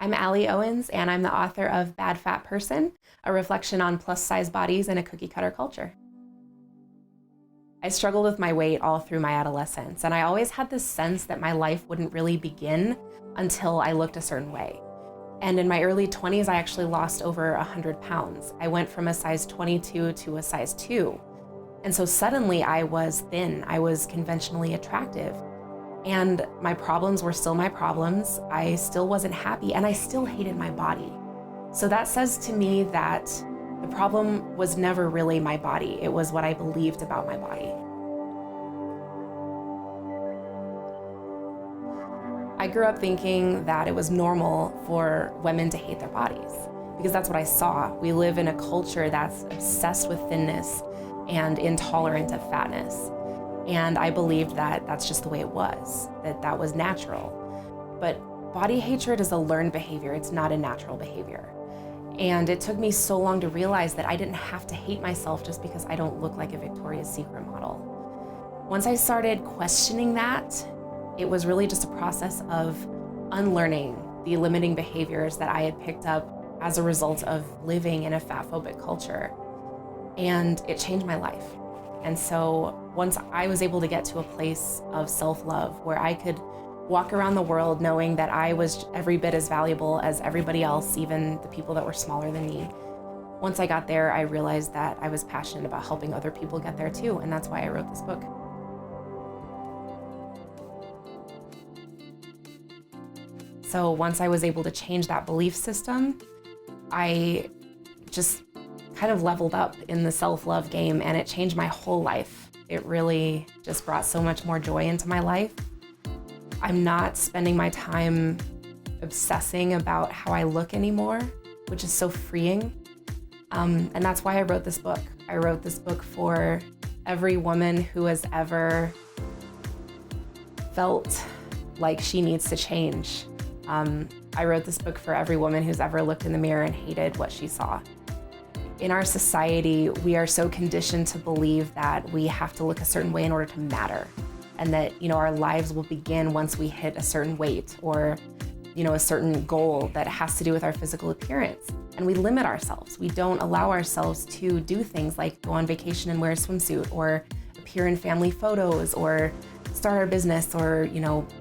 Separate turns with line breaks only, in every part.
I'm Allie Owens, and I'm the author of Bad Fat Person, a reflection on plus-size bodies in a cookie-cutter culture. I struggled with my weight all through my adolescence, and I always had this sense that my life wouldn't really begin until I looked a certain way. And in my early 20s, I actually lost over 100 pounds. I went from a size 22 to a size 2. And so suddenly I was thin, I was conventionally attractive. And my problems were still my problems. I still wasn't happy, and I still hated my body. So that says to me that the problem was never really my body. It was what I believed about my body. I grew up thinking that it was normal for women to hate their bodies because that's what I saw. We live in a culture that's obsessed with thinness and intolerant of fatness. And I believed that that's just the way it was, that was natural. But body hatred is a learned behavior. It's not a natural behavior. And it took me so long to realize that I didn't have to hate myself just because I don't look like a Victoria's Secret model. Once I started questioning that, it was really just a process of unlearning the limiting behaviors that I had picked up as a result of living in a fatphobic culture. And it changed my life. And so once I was able to get to a place of self-love where I could walk around the world knowing that I was every bit as valuable as everybody else, even the people that were smaller than me. Once I got there, I realized that I was passionate about helping other people get there too, and that's why I wrote this book. So once I was able to change that belief system, I just kind of leveled up in the self-love game, and it changed my whole life. It really just brought so much more joy into my life. I'm not spending my time obsessing about how I look anymore, which is so freeing. And that's why I wrote this book. I wrote this book for every woman who has ever felt like she needs to change. I wrote this book for every woman who's ever looked in the mirror and hated what she saw. In our society, we are so conditioned to believe that we have to look a certain way in order to matter, and that, our lives will begin once we hit a certain weight or, a certain goal that has to do with our physical appearance. And we limit ourselves. We don't allow ourselves to do things like go on vacation and wear a swimsuit, or appear in family photos, or start our business, or,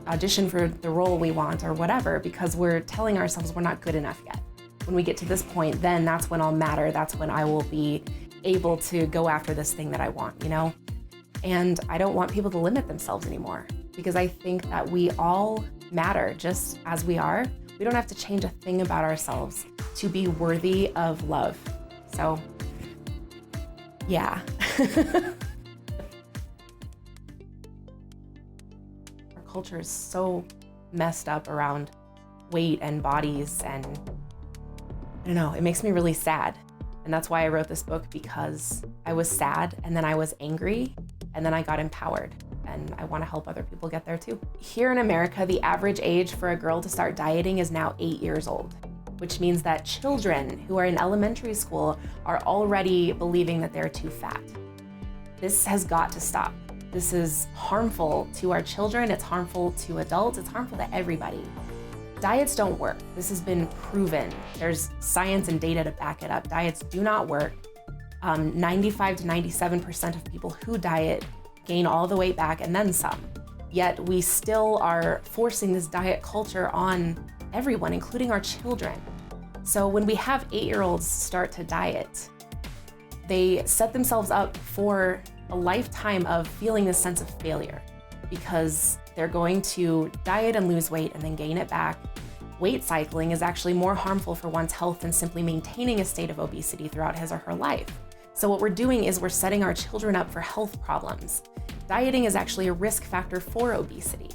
audition for the role we want, or whatever, because we're telling ourselves we're not good enough yet. When we get to this point, then that's when I'll matter. That's when I will be able to go after this thing that I want, And I don't want people to limit themselves anymore, because I think that we all matter just as we are. We don't have to change a thing about ourselves to be worthy of love. So, yeah. Our culture is so messed up around weight and bodies, and I don't know, it makes me really sad. And that's why I wrote this book, because I was sad, and then I was angry, and then I got empowered, and I want to help other people get there too. Here in America, the average age for a girl to start dieting is now 8 years old, which means that children who are in elementary school are already believing that they're too fat. This has got to stop. This is harmful to our children, it's harmful to adults, it's harmful to everybody. Diets don't work. This has been proven. There's science and data to back it up. Diets do not work. 95 to 97% of people who diet gain all the weight back and then some. Yet we still are forcing this diet culture on everyone, including our children. So when we have 8-year-olds start to diet, they set themselves up for a lifetime of feeling this sense of failure, because they're going to diet and lose weight and then gain it back. Weight cycling is actually more harmful for one's health than simply maintaining a state of obesity throughout his or her life. So what we're doing is we're setting our children up for health problems. Dieting is actually a risk factor for obesity,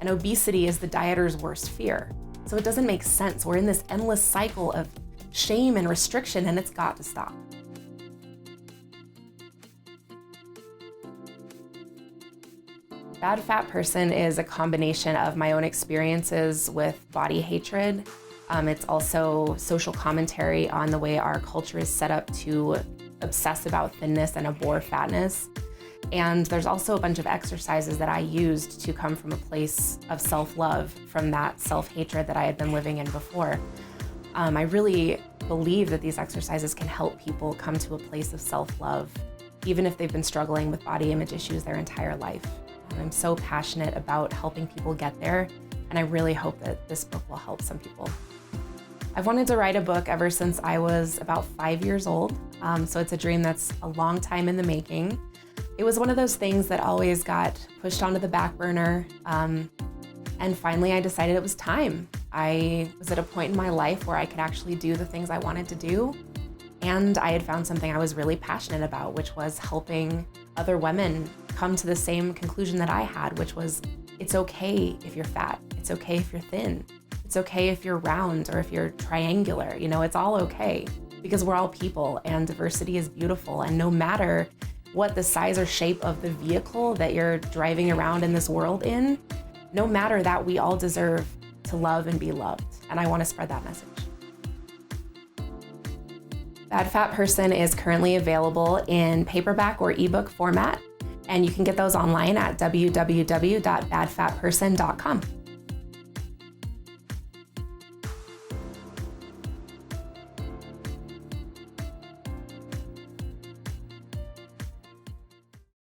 and obesity is the dieter's worst fear. So it doesn't make sense. We're in this endless cycle of shame and restriction, and it's got to stop. Bad Fat Person is a combination of my own experiences with body hatred. It's also social commentary on the way our culture is set up to obsess about thinness and abhor fatness. And there's also a bunch of exercises that I used to come from a place of self-love, from that self-hatred that I had been living in before. I really believe that these exercises can help people come to a place of self-love, even if they've been struggling with body image issues their entire life. I'm so passionate about helping people get there, and I really hope that this book will help some people. I've wanted to write a book ever since I was about 5 years old, so it's a dream that's a long time in the making. It was one of those things that always got pushed onto the back burner, and finally I decided it was time. I was at a point in my life where I could actually do the things I wanted to do, and I had found something I was really passionate about, which was helping other women come to the same conclusion that I had, which was it's okay if you're fat, it's okay if you're thin, it's okay if you're round or if you're triangular, it's all okay, because we're all people and diversity is beautiful. And no matter what the size or shape of the vehicle that you're driving around in this world in, no matter that, we all deserve to love and be loved. And I want to spread that message. Bad Fat Person is currently available in paperback or ebook format, and you can get those online at www.badfatperson.com.